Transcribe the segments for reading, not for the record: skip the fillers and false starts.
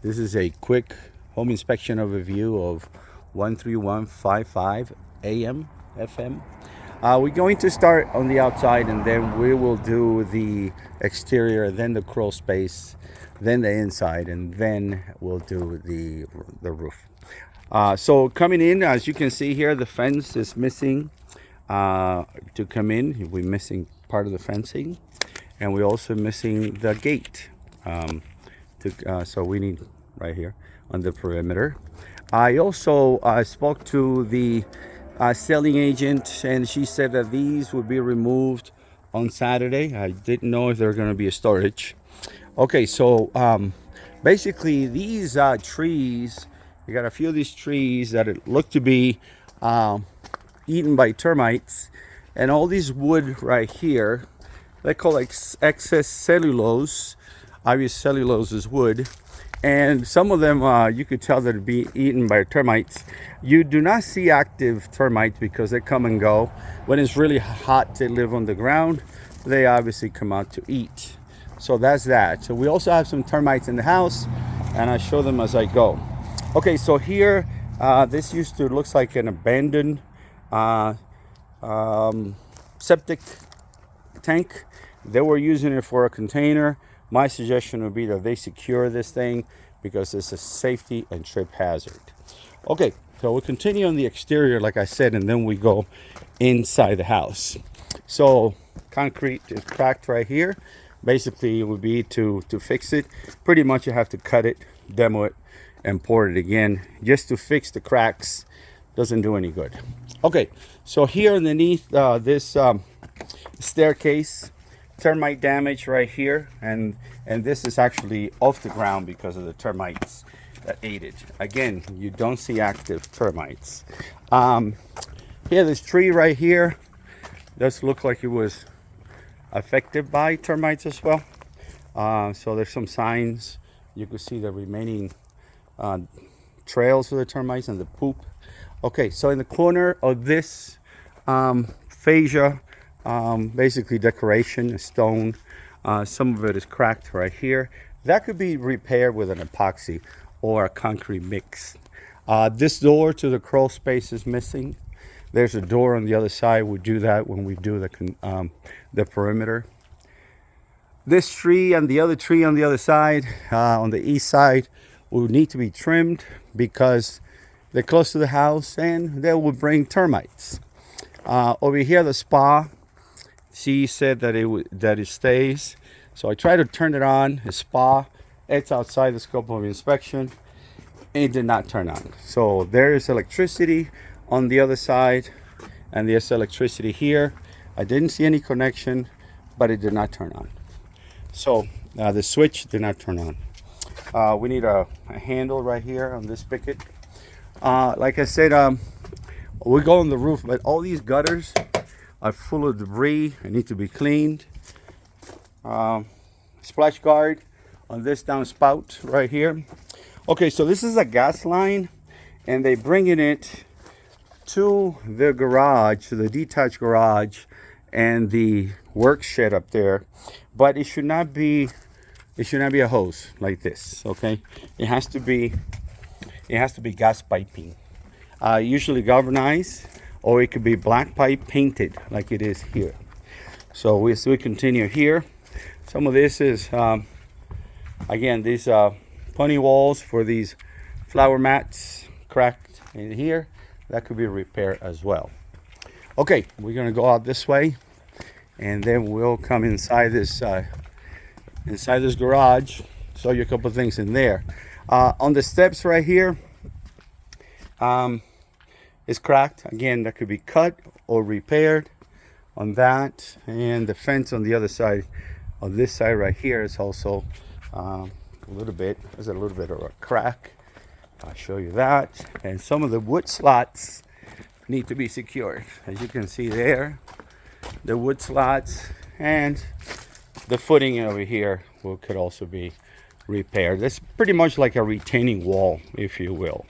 This is a quick home inspection overview of 13155 AM FM. We're going to start on the outside, and then we will do the exterior, then the crawl space, then the inside, and then we'll do the roof. So coming in, as you can see here, the fence is missing. To come in, we're missing part of the fencing, and we're also missing the gate. So we need right here on the perimeter. I also spoke to the selling agent, and she said that these would be removed on Saturday. I didn't know if they're going to be a storage. Okay, so basically these trees, you got a few of these trees that look to be eaten by termites, and all these wood right here, they call like excess cellulose. Obviously cellulose is wood, and some of them you could tell that it'd be eaten by termites. You do not see active termites because they come and go. When it's really hot, they live on the ground. They obviously come out to eat. So that's that. So we also have some termites in the house, and I show them as I go. Okay, so here this used to looks like an abandoned septic tank. They were using it for a container. My suggestion would be that they secure this thing because it's a safety and trip hazard. Okay, so we'll continue on the exterior, like I said, and then we go inside the house. So concrete is cracked right here. Basically, it would be to fix it. Pretty much you have to cut it, demo it, and pour it again. Just to fix the cracks doesn't do any good. Okay, so here underneath this staircase, termite damage right here, and this is actually off the ground because of the termites that ate it. Again, you don't see active termites. Here, this tree right here does look like it was affected by termites as well. So there's some signs. You can see the remaining trails of the termites and the poop. Okay, so in the corner of this fascia, basically decoration, stone, some of it is cracked right here. That could be repaired with an epoxy or a concrete mix. This door to the crawl space is missing. There's a door on the other side. We do that when we do the perimeter. This tree and the other tree on the other side, on the east side, will need to be trimmed because they're close to the house and they will bring termites. Over here, the spa, she said that it stays. So I tried to turn it on. The spa, it's outside the scope of inspection. It did not turn on. So there is electricity on the other side, and there's electricity here. I didn't see any connection, but it did not turn on. So the switch did not turn on. We need a handle right here on this spigot. Like I said, we go on the roof, but all these gutters are full of debris and need to be cleaned. Splash guard on this downspout right here. Okay, so this is a gas line, and they bringing it to the garage, to the detached garage, and the work shed up there. But it should not be a hose like this. Okay, it has to be gas piping, usually galvanized, or it could be black pipe painted like it is here. So we continue here. Some of this is again these pony walls for these flower mats cracked in here. That could be repaired as well. Okay, we're gonna go out this way, and then we'll come inside this garage. Show you a couple of things in there. On the steps right here, is cracked. Again, that could be cut or repaired on that. And the fence on the other side, on this side right here, is also there's a little bit of a crack. I'll show you that. And some of the wood slots need to be secured. As you can see there, the wood slots and the footing over here could also be repaired. It's pretty much like a retaining wall, if you will.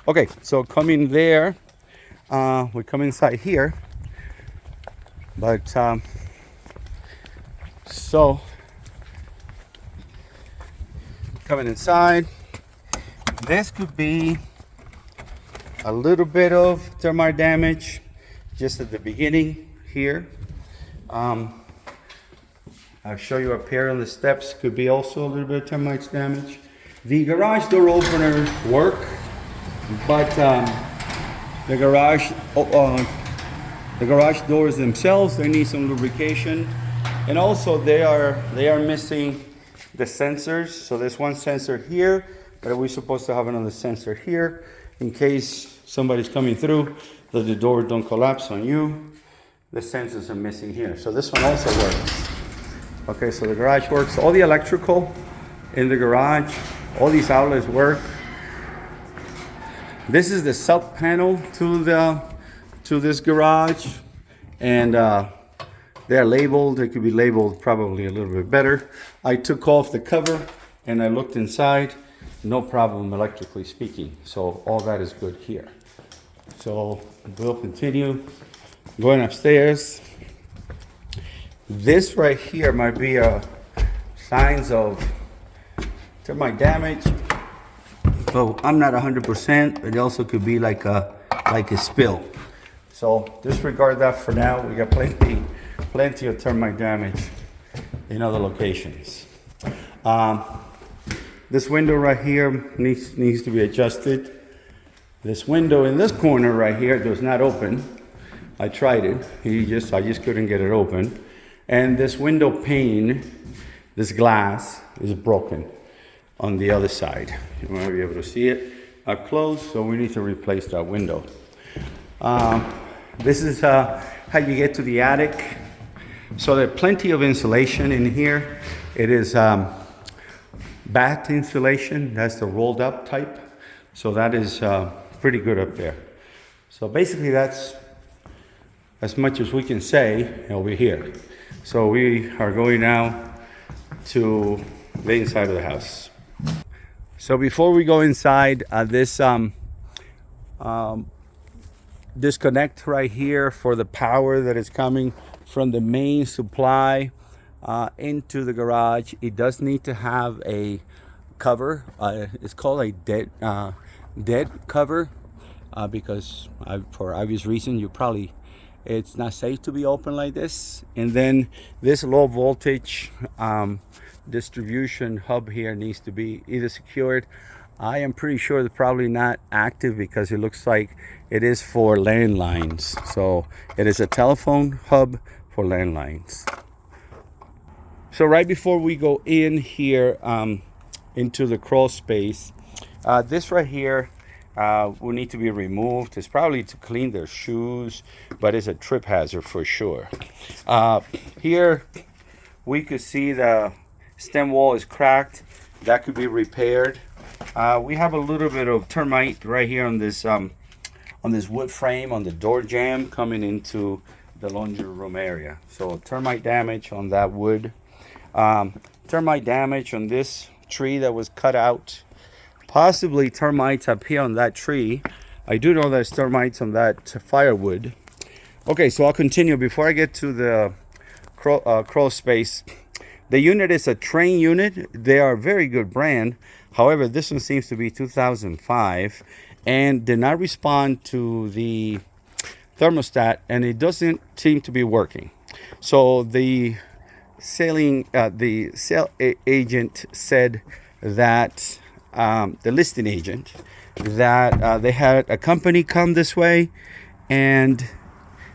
Okay, so coming there, we come inside here, but so coming inside, This could be a little bit of termite damage just at the beginning here. I'll show you up here on the steps. Could be also a little bit of termite damage. The garage door openers work, but the garage doors themselves, they need some lubrication, and also they are missing the sensors. So there's one sensor here, but we're supposed to have another sensor here in case somebody's coming through, that the door don't collapse on you. The sensors are missing here. So this one also works. Okay, so the garage works. All the electrical in the garage, all these outlets work. This is the sub panel to this garage, and they're labeled. They could be labeled probably a little bit better. I took off the cover and I looked inside. No problem electrically speaking. So all that is good here. So we'll continue going upstairs. This right here might be signs of termite damage, but I'm not 100%. It also could be like a spill. So disregard that for now. We got plenty of termite damage in other locations. This window right here needs to be adjusted. This window in this corner right here does not open. I tried it. I just couldn't get it open. And this window pane, this glass, is broken on the other side. You might be able to see it up close, so we need to replace that window. This is how you get to the attic. So there's plenty of insulation in here. It is bath insulation. That's the rolled up type. So that is pretty good up there. So basically that's as much as we can say over here. So we are going now to the inside of the house. So before we go inside, this disconnect right here for the power that is coming from the main supply into the garage, it does need to have a cover. It's called a dead cover because for obvious reason it's not safe to be open like this. And then this low voltage distribution hub here needs to be either secured. I am pretty sure they're probably not active because it looks like it is for landlines. So it is a telephone hub for landlines. So right before we go in here into the crawl space, this right here will need to be removed. It's probably to clean their shoes, but it's a trip hazard for sure. Here we could see the stem wall is cracked. That could be repaired. We have a little bit of termite right here on this wood frame on the door jamb coming into the laundry room area. So termite damage on that wood. Termite damage on this tree that was cut out. Possibly termites up here on that tree. I do know there's termites on that firewood. Okay, so I'll continue. Before I get to the crawl space, the unit is a Trane unit. They are a very good brand. However, this one seems to be 2005 and did not respond to the thermostat, and it doesn't seem to be working. So the sale agent said that the listing agent that they had a company come this way and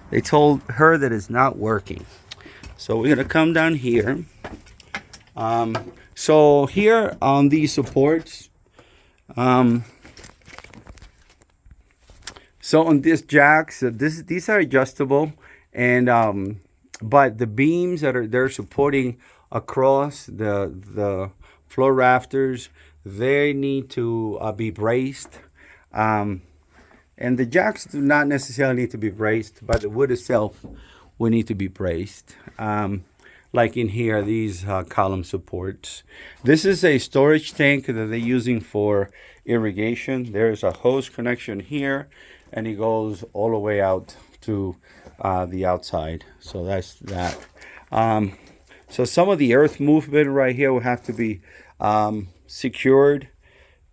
they told her that it's not working. So we're gonna come down here. So here on these supports, so on these jacks, these are adjustable, and but the beams that they're supporting across the floor rafters, they need to be braced. And the jacks do not necessarily need to be braced, but the wood itself will need to be braced. Like in here, these column supports. This is a storage tank that they're using for irrigation. There's a hose connection here, and it goes all the way out to the outside. So that's that. So some of the earth movement right here will have to be secured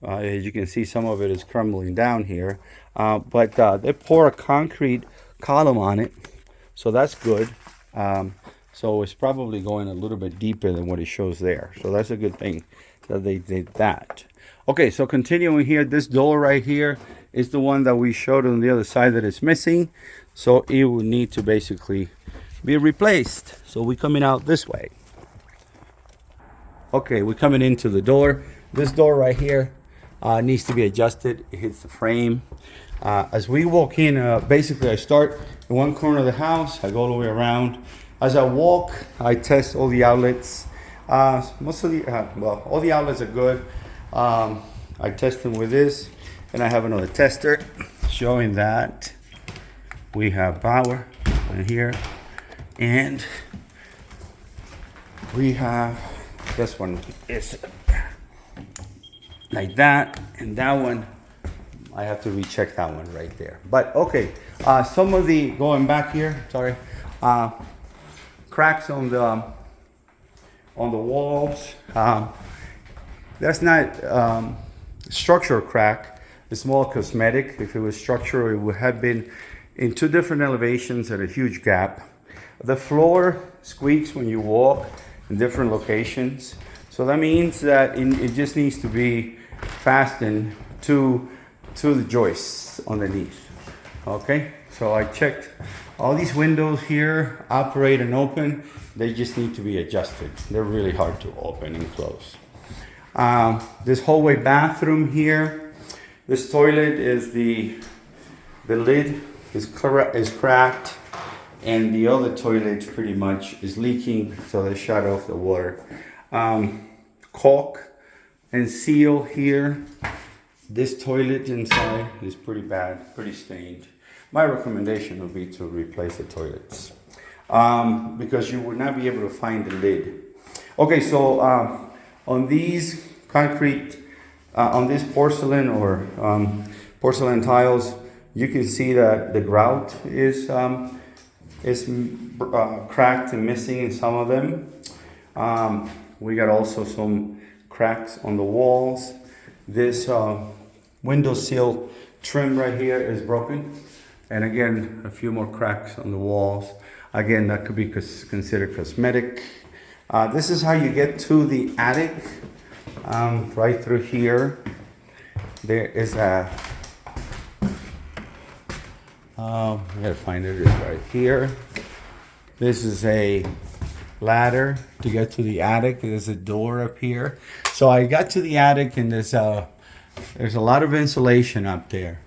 As you can see, some of it is crumbling down here. But they pour a concrete column on it, so that's good. So it's probably going a little bit deeper than what it shows there. So that's a good thing that they did that. Okay, so continuing here, this door right here is the one that we showed on the other side that is missing. So it will need to basically be replaced. So we're coming out this way. Okay, we're coming into the door. This door right here needs to be adjusted. It hits the frame. As we walk in, basically I start in one corner of the house. I go all the way around. As I walk, I test all the outlets. Most of the, well, all the outlets are good. I test them with this, and I have another tester showing that we have power in here, and we have this one is like that, and that one I have to recheck that one right there. But okay, some of the going back here, sorry, cracks on the walls. That's not structural crack. It's more cosmetic. If it was structural, it would have been in two different elevations at a huge gap. The floor squeaks when you walk in different locations. So that means that it just needs to be fastened to the joists underneath. Okay, so I checked all these windows here, operate and open. They just need to be adjusted. They're really hard to open and close. This hallway bathroom here, this toilet is the lid is cracked, and the other toilet pretty much is leaking, so they shut off the water. Caulk and seal here. This toilet inside is pretty bad, pretty stained. My recommendation would be to replace the toilets because you would not be able to find the lid. Okay, so on these concrete, on this porcelain or porcelain tiles, you can see that the grout is cracked and missing in some of them. We got also some cracks on the walls. This window sill trim right here is broken. And again, a few more cracks on the walls. Again, that could be considered cosmetic. This is how you get to the attic. Right through here, there is a, I gotta find it, it's right here. This is a ladder to get to the attic. There's a door up here. So I got to the attic, and there's a lot of insulation up there.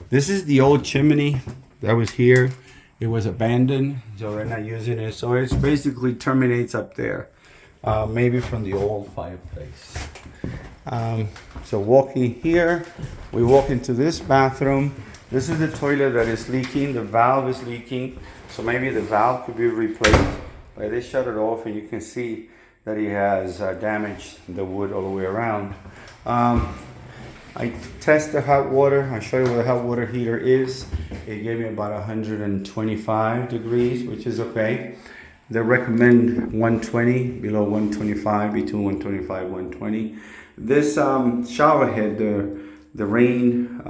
This is the old chimney that was here. It was abandoned, so they're not using it. So it basically terminates up there, maybe from the old fireplace. So walking here, we walk into this bathroom. This is the toilet that is leaking. The valve is leaking, so maybe the valve could be replaced. But they shut it off, and you can see that he has damaged the wood all the way around. I test the hot water. I show you where the hot water heater is. It gave me about 125 degrees, which is okay. They recommend 120, below 125, between 125 and 120. This shower head, the rain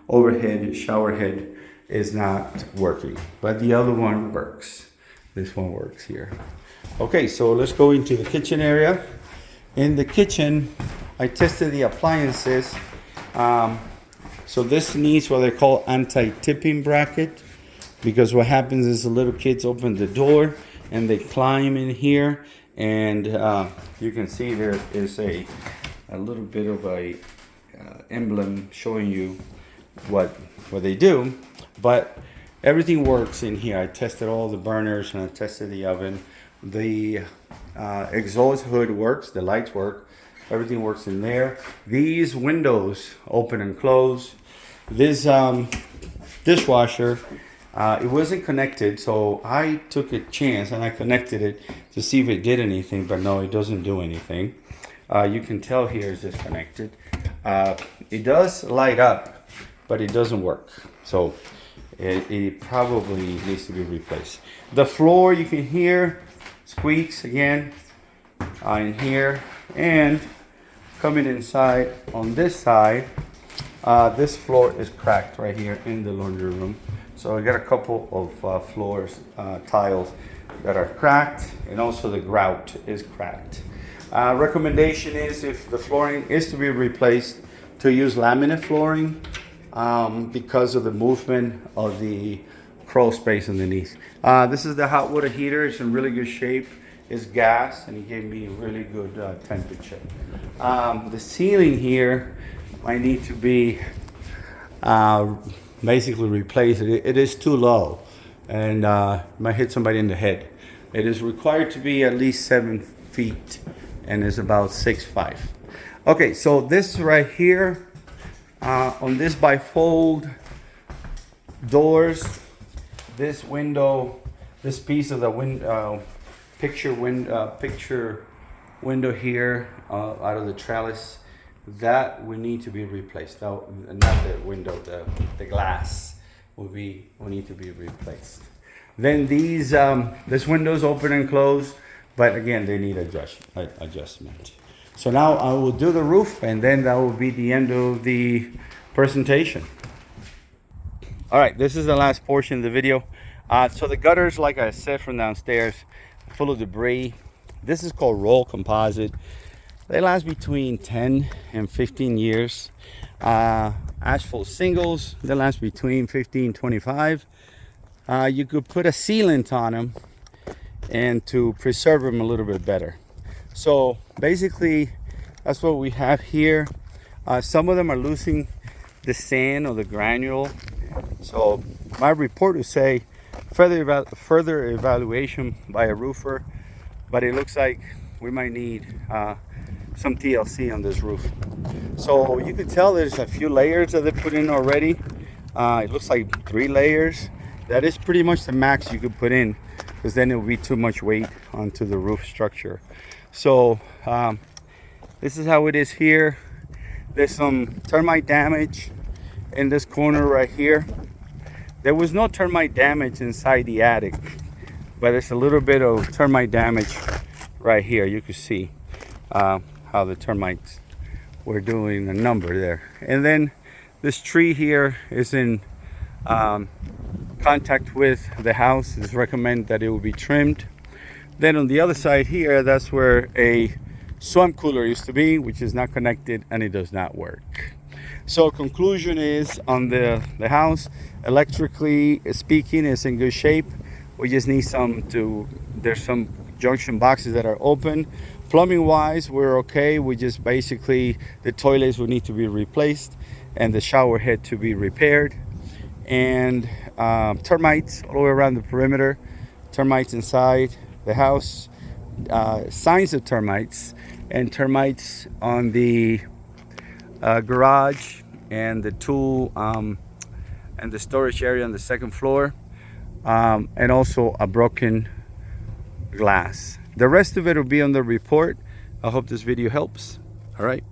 overhead shower head is not working, but the other one works. This one works here. Okay, so let's go into the kitchen area. In the kitchen, I tested the appliances. So this needs what they call anti-tipping bracket, because what happens is the little kids open the door and they climb in here, and you can see there is a little bit of a emblem showing you what they do, but everything works in here. I tested all the burners and I tested the oven. The exhaust hood works, the lights work, everything works in there. These windows open and close. This dishwasher, it wasn't connected, so I took a chance and I connected it to see if it did anything, but no, it doesn't do anything. You can tell here it's disconnected. It does light up, but it doesn't work. So it probably needs to be replaced. The floor, you can hear squeaks again in here, and Coming inside on this side, this floor is cracked right here in the laundry room. So I got a couple of floors, tiles that are cracked, and also the grout is cracked. Recommendation is, if the flooring is to be replaced, to use laminate flooring because of the movement of the crawl space underneath. This is the hot water heater. It's in really good shape. It's gas, and it gave me really good temperature. The ceiling here might need to be basically replaced. It is too low, and might hit somebody in the head. It is required to be at least 7 feet, and is about 6'5". Okay, so this right here, on this bifold doors, this window, this piece of the picture window here out of the trellis, that will need to be replaced. Now, not the window, the glass will need to be replaced. Then these this windows open and close, but again they need adjustment. So now I will do the roof, and then that will be the end of the presentation. All right, this is the last portion of the video. So the gutters, like I said, from downstairs, full of debris. This is called roll composite. They last between 10 and 15 years. Asphalt singles, they last between 15, 25. You could put a sealant on them and to preserve them a little bit better. So basically, that's what we have here. Some of them are losing the sand or the granule. So my report will say further evaluation by a roofer, but it looks like we might need some TLC on this roof. So you can tell there's a few layers that they put in already. It looks like 3 layers. That is pretty much the max you could put in, because then it will be too much weight onto the roof structure. So this is how it is here. There's some termite damage in this corner right here. There was no termite damage inside the attic, but there's a little bit of termite damage right here. You can see how the termites were doing a number there. And then this tree here is in contact with the house. It's recommended that it will be trimmed. Then on the other side here, that's where a swamp cooler used to be, which is not connected, and it does not work. So conclusion is, on the house, electrically speaking, it's in good shape. We just need there's some junction boxes that are open. Plumbing wise, we're okay. We just basically, the toilets will need to be replaced and the shower head to be repaired. And termites all the way around the perimeter, termites inside the house, signs of termites, and termites on the garage and the tool and the storage area on the second floor, and also a broken glass. The rest of it will be on the report. I hope this video helps. All right.